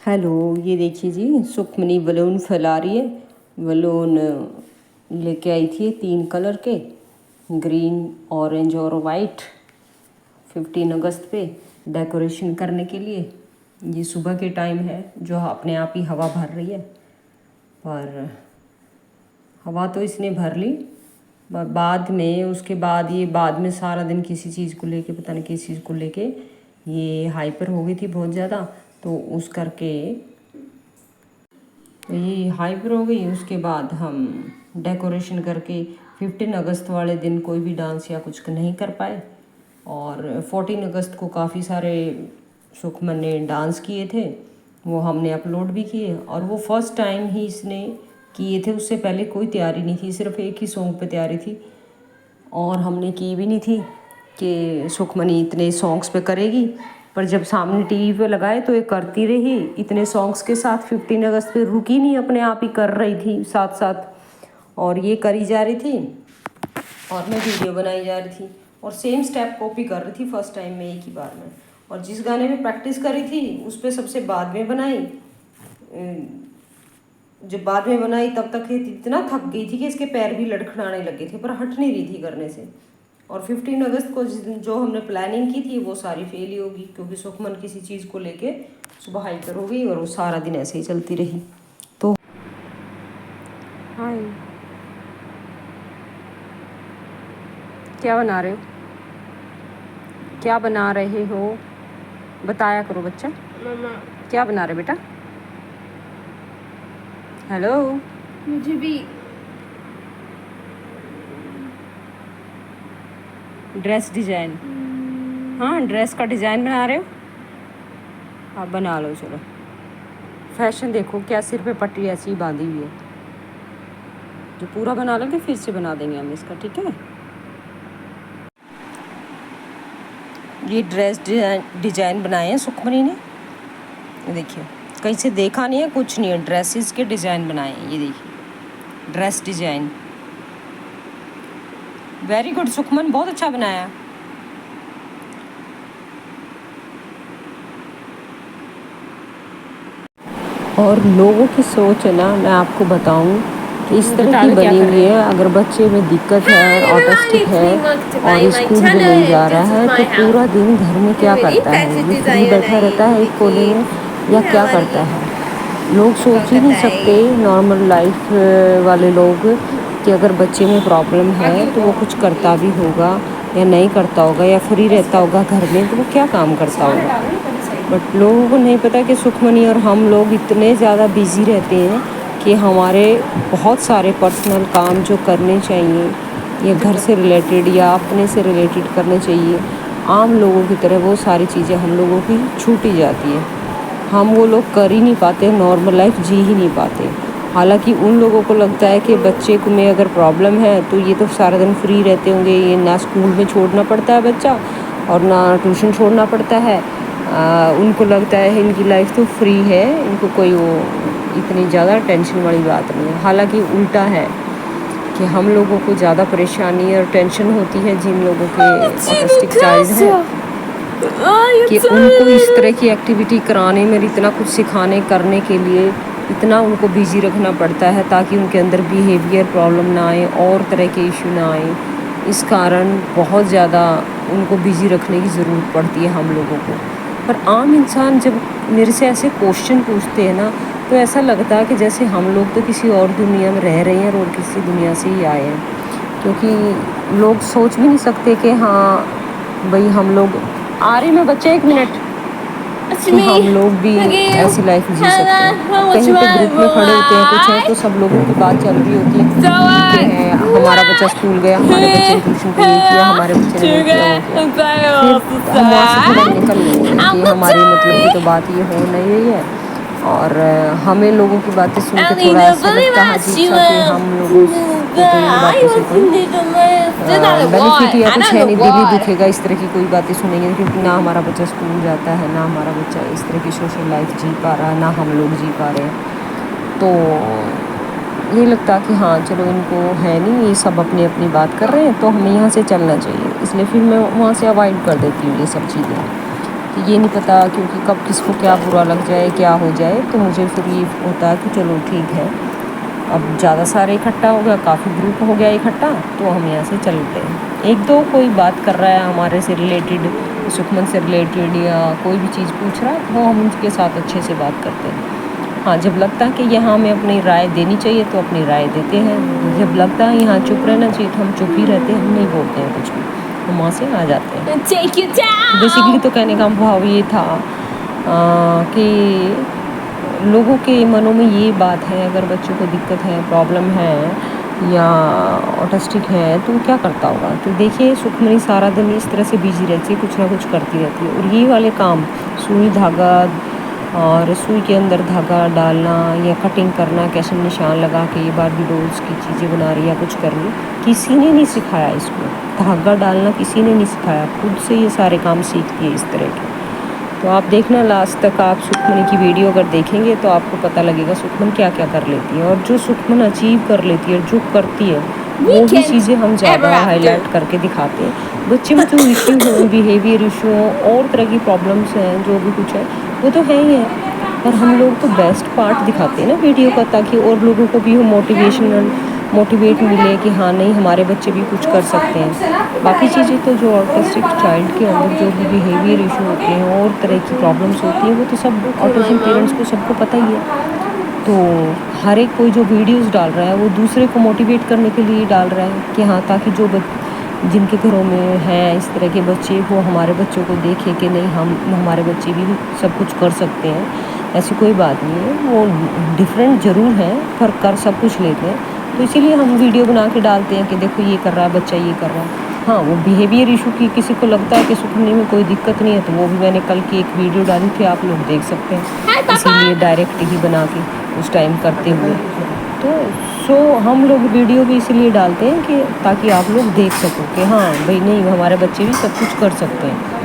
Hello, ये देखिए जी, Sukhmani balloon फैला रही है। बलून लेके आई थी 3 कलर के, ग्रीन, ऑरेंज और वाइट, 15 अगस्त पे डेकोरेशन करने के लिए। ये सुबह के टाइम है जो अपने आप ही हवा भर रही है, पर हवा तो इसने भर ली। बाद में उसके बाद ये बाद में सारा दिन किसी चीज़ को लेके, पता नहीं किस चीज़ को लेके ये हाइपर हो गई थी बहुत ज़्यादा, तो उस करके ये हाइपर हो गई। उसके बाद हम डेकोरेशन करके 15 अगस्त वाले दिन कोई भी डांस या कुछ नहीं कर पाए, और 14 अगस्त को काफ़ी सारे सुखमन ने डांस किए थे, वो हमने अपलोड भी किए। और वो फर्स्ट टाइम ही इसने किए थे, उससे पहले कोई तैयारी नहीं थी, सिर्फ एक ही सॉन्ग पे तैयारी थी, और हमने की भी नहीं थी कि सुखमनी इतने सॉन्ग्स पे करेगी। पर जब सामने टीवी पे लगाए तो ये करती रही इतने सॉन्ग्स के साथ। 15 अगस्त पे रुकी नहीं, अपने आप ही कर रही थी साथ साथ, और ये करी जा रही थी और मैं वीडियो बनाई जा रही थी, और सेम स्टेप कॉपी कर रही थी फर्स्ट टाइम में, एक ही बार में। और जिस गाने में प्रैक्टिस करी थी उस पर सबसे बाद में बनाई। जब बाद में बनाई तब तक ये इतना थक गई थी कि इसके पैर भी लड़खड़ाने लगे थे, पर हट नहीं रही थी करने से। और 15 अगस्त को जो हमने प्लानिंग की थी वो सारी फेल ही होगी, क्योंकि सुखमन किसी चीज़ को लेके सुबह हाइपर हो गई और वो सारा दिन ऐसे ही चलती रही। तो हाय, क्या बना रहे हो? क्या बना रहे हो बताया करो बच्चा। मम्मा, क्या बना रहे बेटा? हेलो, मुझे भी ड्रेस डिजाइन। हाँ, ड्रेस का डिज़ाइन बना रहे हो? आप बना लो, चलो। फैशन देखो, क्या सिर पे पट्टी ऐसी ही बांधी हुई है। जो पूरा बना लेंगे फिर से बना देंगे हम इसका, ठीक है। ये ड्रेस डिजाइन बनाए हैं सुखमनी ने, ये देखिए, कहीं से देखा नहीं है, कुछ नहीं है, ड्रेसेस के डिज़ाइन बनाए हैं। ये देखिए, dress design. Very good Sukhman, बहुत अच्छा बनाया। और लोगों की सोच है ना, मैं आपको बताऊं कि इस तरह की बनी हुई है, अगर बच्चे में दिक्कत है, ऑटिस्टिक है और स्कूल भी नहीं जा रहा है, तो पूरा दिन घर में क्या करता है? ये फ्री बैठा रहता है एक कोने में, या क्या करता है? लोग सोच ही नहीं सकते, नॉर्मल लाइफ वाले लोग, कि अगर बच्चे में प्रॉब्लम है तो वो कुछ करता भी होगा या नहीं करता होगा, या फ्री रहता होगा घर में तो वो क्या काम करता होगा। बट लोगों को नहीं पता कि सुखमनी और हम लोग इतने ज़्यादा बिज़ी रहते हैं कि हमारे बहुत सारे पर्सनल काम जो करने चाहिए, या घर से रिलेटेड या अपने से रिलेटेड करने चाहिए, आम लोगों की तरह वो सारी चीज़ें हम लोगों की छूट ही जाती है। हम वो लोग कर ही नहीं पाते, नॉर्मल लाइफ जी ही नहीं पाते। हालांकि उन लोगों को लगता है कि बच्चे को में अगर प्रॉब्लम है तो ये तो सारा दिन फ्री रहते होंगे, ये ना स्कूल में छोड़ना पड़ता है बच्चा और ना ट्यूशन छोड़ना पड़ता है। उनको लगता है इनकी लाइफ तो फ्री है, इनको कोई वो इतनी ज़्यादा टेंशन वाली बात नहीं है। हालांकि उल्टा है कि हम लोगों को ज़्यादा परेशानी और टेंशन होती है जिन लोगों के ऑटिस्टिक चाइल्ड है, कि उनको इस तरह की एक्टिविटी कराने में, इतना कुछ सिखाने करने के लिए इतना उनको बिजी रखना पड़ता है ताकि उनके अंदर बिहेवियर प्रॉब्लम ना आए और तरह के इशू ना आए। इस कारण बहुत ज़्यादा उनको बिजी रखने की ज़रूरत पड़ती है हम लोगों को। पर आम इंसान जब मेरे से ऐसे क्वेश्चन पूछते हैं ना, तो ऐसा लगता है कि जैसे हम लोग तो किसी और दुनिया में रह रहे हैं और किसी दुनिया से ही आए हैं, क्योंकि लोग सोच भी नहीं सकते कि हाँ भाई हम लोग आ रहे। मैं बच्चा 1 मिनट, कि हम लोग भी ऐसी लाइफ जी सकते हैं। कहीं पे ग्रुप में खड़े होते हैं कुछ है तो सब लोगों की बात चल रही होती है कि हमारा बच्चा स्कूल गया, हमारे बच्चे ने ट्यूशन पे ये किया, हमारे बच्चे ने वो किया वो किया। फिर हम वहाँ से थोड़ा निकल लेंगे कि हमारी मतलब की तो बात ये हो नहीं रही है, और हमें लोगों की बातें सुन के थोड़ा ऐसा लगता है अजीब सा कि हम लोगों को तो इन बातों से कोई बेनिफिट या कुछ है नहीं, दिल ही दुखेगा इस तरह की कोई बातें सुनेंगे, क्योंकि ना हमारा बच्चा स्कूल जाता है, ना हमारा बच्चा इस तरह की सोशल लाइफ जी पा रहा है, ना हम लोग जी पा रहे हैं। तो ये लगता कि हाँ चलो इनको है नहीं, ये सब अपनी अपनी बात कर रहे हैं तो हमें यहाँ से चलना चाहिए, इसलिए फिर मैं वहाँ से अवॉइड कर देती हूँ ये सब चीज़ें। तो ये नहीं पता क्योंकि कब किसको क्या बुरा लग जाए, क्या हो जाए, तो मुझे फिर ये होता है कि चलो ठीक है, अब ज़्यादा सारे इकट्ठा हो गया, काफ़ी ग्रुप हो गया इकट्ठा, तो हम यहाँ से चलते हैं। एक दो कोई बात कर रहा है हमारे से रिलेटेड, सुखमन से रिलेटेड या कोई भी चीज़ पूछ रहा है, तो हम उनके साथ अच्छे से बात करते हैं। हाँ, जब लगता है कि यहाँ हमें अपनी राय देनी चाहिए तो अपनी राय देते हैं, जब लगता है यहाँ चुप रहना चाहिए तो हम चुप ही रहते हैं, हम नहीं बोलते हैं कुछ भी, हम वहाँ से आ जाते हैं। बेसिकली तो कहने का भाव ये था कि लोगों के मनों में ये बात है, अगर बच्चों को दिक्कत है, प्रॉब्लम है या ऑटिस्टिक है तो क्या करता होगा। तो देखिए सुखमनी सारा दिन इस तरह से बिजी रहती है, कुछ ना कुछ करती रहती है, और ये वाले काम सुई धागा और सुई के अंदर धागा डालना या कटिंग करना, कैसे निशान लगा के ये बार्बी डॉल्स की चीज़ें बना रही या कुछ कर रही, किसी ने नहीं सिखाया इसको। धागा डालना किसी ने नहीं सिखाया, खुद से ये सारे काम सीखती है इस तरह के। तो आप देखना लास्ट तक, आप सुखमनी की वीडियो अगर देखेंगे तो आपको पता लगेगा सुखमन क्या क्या कर लेती है, और जो सुखमन अचीव कर लेती है, जो करती है, वो भी चीज़ें हम ज़्यादा हाईलाइट करके दिखाते हैं। बच्चे में जो इश्यू हो, बिहेवियर इशू हो, और तरह की प्रॉब्लम्स हैं, जो भी कुछ है वो तो है ही है, पर हम लोग तो बेस्ट पार्ट दिखाते हैं ना वीडियो का, ताकि और लोगों को भी मोटिवेट मिले कि हाँ नहीं, हमारे बच्चे भी कुछ कर सकते हैं। बाकी चीज़ें तो जो ऑटिस्टिक चाइल्ड के अंदर जो भी बिहेवियर इशू होते हैं और तरह की प्रॉब्लम्स होती हैं, वो तो सब ऑटिज्म पेरेंट्स को सबको पता ही है। तो हर एक कोई जो वीडियोस डाल रहा है वो दूसरे को मोटिवेट करने के लिए डाल रहा है कि हाँ, ताकि जो जिनके घरों में हैं इस तरह के बच्चे, वो हमारे बच्चों को देखें कि नहीं, हमारे बच्चे भी सब कुछ कर सकते हैं, ऐसी कोई बात नहीं है। वो डिफरेंट ज़रूर है पर कर सब कुछ लेते हैं, तो इसीलिए हम वीडियो बना के डालते हैं कि देखो ये कर रहा है बच्चा, ये कर रहा है। हाँ, वो बिहेवियर इशू की किसी को लगता है कि सुखमनी में कोई दिक्कत नहीं है, तो वो भी मैंने कल की एक वीडियो डाली थी, आप लोग देख सकते हैं, इसीलिए डायरेक्ट ही बना के उस टाइम करते हुए। तो हम लोग वीडियो भी इसलिए डालते हैं कि ताकि आप लोग देख सको कि हाँ भाई, नहीं, हमारे बच्चे भी सब कुछ कर सकते हैं।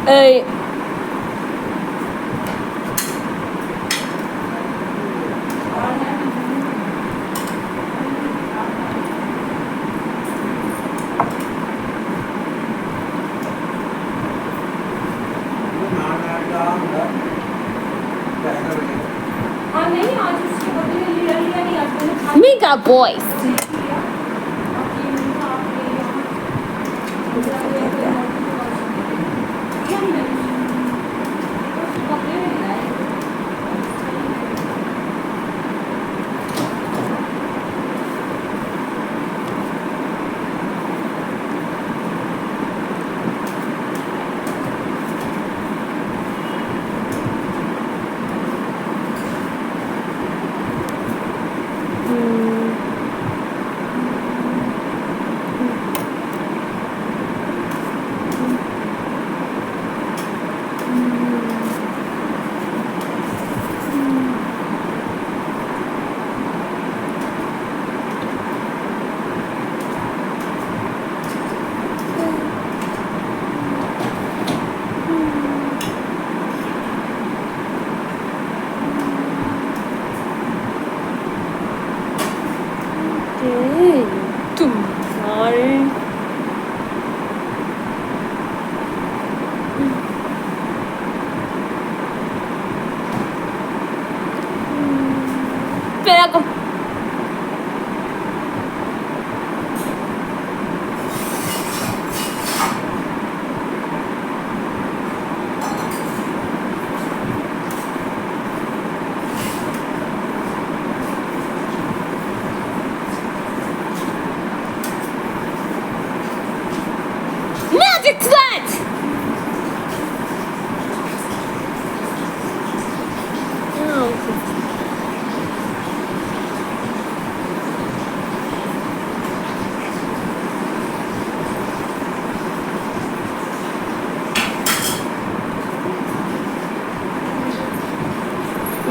Hey. Mega boys.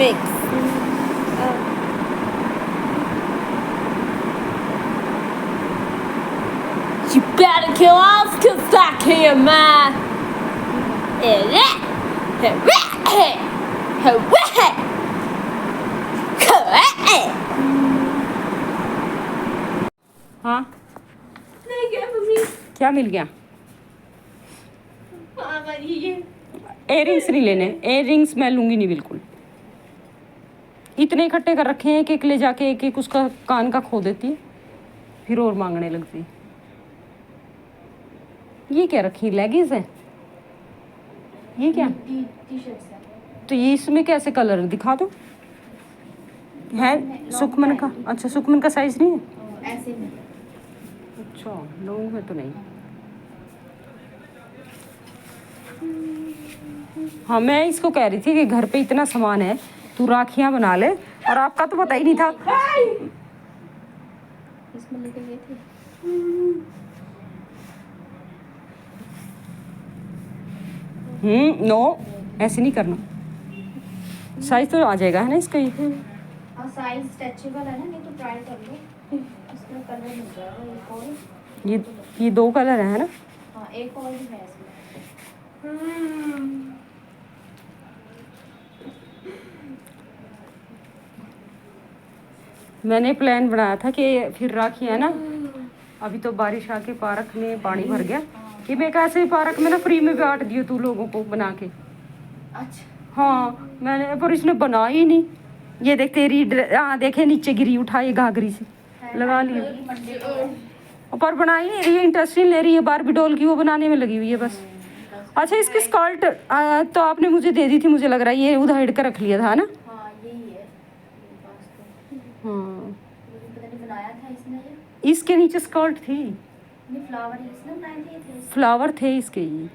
wigs. You better kill off, cause I can't mind. हाँ नहीं गया मम्मी। क्या मिल गया? ये एयरिंग्स नहीं लेने, एयरिंग्स मैं लूंगी नहीं बिल्कुल। इतने इकट्ठे कर रखे हैं, एक एक ले जाके एक एक उसका कान का खो देती है, फिर और मांगने लगती है। ये क्या रखी, लेगिंग्स है ये क्या? तो ये इसमें कैसे कलर दिखा दो है? सुखमन का, अच्छा सुखमन का साइज नहीं है ऐसे में। अच्छा लॉन्ग में तो नहीं। हाँ मैं इसको कह रही थी कि घर पे इतना सामान है, तू राखियां बना ले, और आपका तो पता ही नहीं था। इसमें लेके गए थे। नो ऐसे नहीं करना, साइज तो आ जाएगा है ना इसका। ये और साइज स्ट्रेचेबल है ना, नहीं तो ट्राई कर लो, इसमें कलर मिल जाएगा। एक और ये दो कलर है ना? हाँ एक और भी है इसमें। मैंने प्लान बनाया था कि फिर राखी है ना, अभी तो बारिश आके पार्क में पानी भर गया, कि मैं कैसे पार्क में ना फ्री में बांट दियो तू लोगों को बना के। अच्छा हाँ मैंने, पर इसने बना ही नहीं। ये देख तेरी हाँ देखे नीचे गिरी, उठाई घाघरी से लगा ली, पर बना ही नहीं रही है, इंटरेस्ट नहीं ले रही है। बारबी डॉल की वो बनाने में लगी हुई है बस। अच्छा इसकी स्कर्ट तो आपने मुझे दे दी थी, मुझे लग रहा है ये उधेड़ कर रख लिया था ना। हाँ यही है पास तो। हाँ पता नहीं बनाया था इसने ये। इसके नीचे स्कर्ट थी, नहीं फ्लावर इसने बनाए थे, फ्लावर थे इसके ये।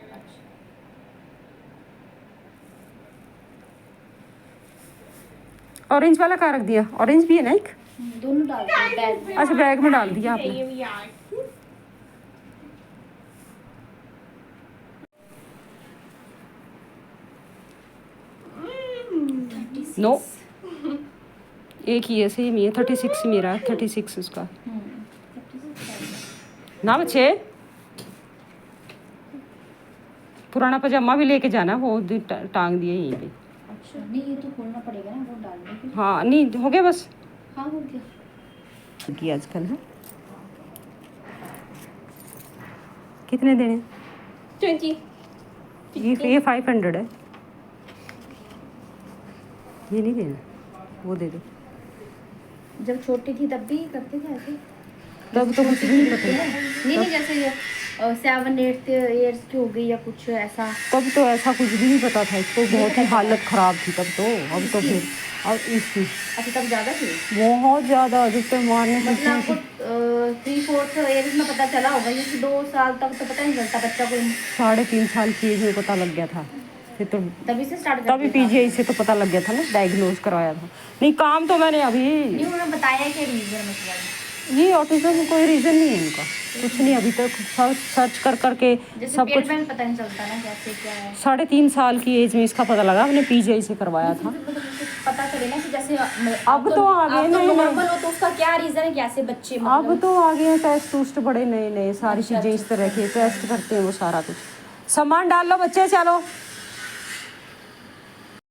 ऑरेंज वाला कहाँ रख दिया? ऑरेंज भी है ना एक? दोनों डाल दिए बैग में। अच्छा बैग में डाल दिया आपने। नो एक ही है, सेम ही है। 36 मेरा, 36 उसका ना। बच्चे पुराना पजामा भी लेके जाना, वो टांग दिए यहीं पे। अच्छा नहीं ये तो खोलना पड़ेगा ना, वो डालने के। हाँ नहीं हो गया बस। हाँ हो गया की आजकल है। कितने देने? 20। ये 500 है। ये नहीं देना, वो दे दो। जब छोटी थी तब भी करते थे ऐसे? तब तो कुछ भी नहीं पता। नहीं जैसे 7-8 ईयर्स की हो गई या कुछ ऐसा। तब तो ऐसा कुछ भी नहीं पता था इसको, बहुत ही हालत खराब थी तब तो। अब तो फिर अब इसकी अच्छा तब ज़्यादा थी, बहुत ज़्यादा, जिस पे मारने मतलब आपको 3-4 ईयर्स में पता चला होगा, क्योंकि 2 साल तक तो पता नहीं चलता बच्चा को। 3.5 साल की एज में पता लग गया था फिर तो, तभी से स्टार्ट तभी पीजीआई से तो पता लग गया था ना, डायग्नोज करवाया था। नहीं काम तो मैंने अभी नहीं, उन्होंने बताया कि रीजन मतलब ये ऑटिज्म कोई रीज़न नहीं है इनका, कुछ नहीं अभी तक। सर्च कर करके सब कुछ पता नहीं चलता ना कैसे क्या है। 3.5 साल की एज में इसका पता लगा, हमने पीजीआई से करवाया था। पता चले ना कि जैसे अब तो आ गए नॉर्मल हो तो उसका क्या रीजन है, कैसे बच्चे अब तो आ गए हैं टेस्ट टूस्ट बड़े नए नए, सारी चीज़ें इस तरह के टेस्ट करते हैं वो, सारा कुछ। सामान डाल लो बच्चे, चलो।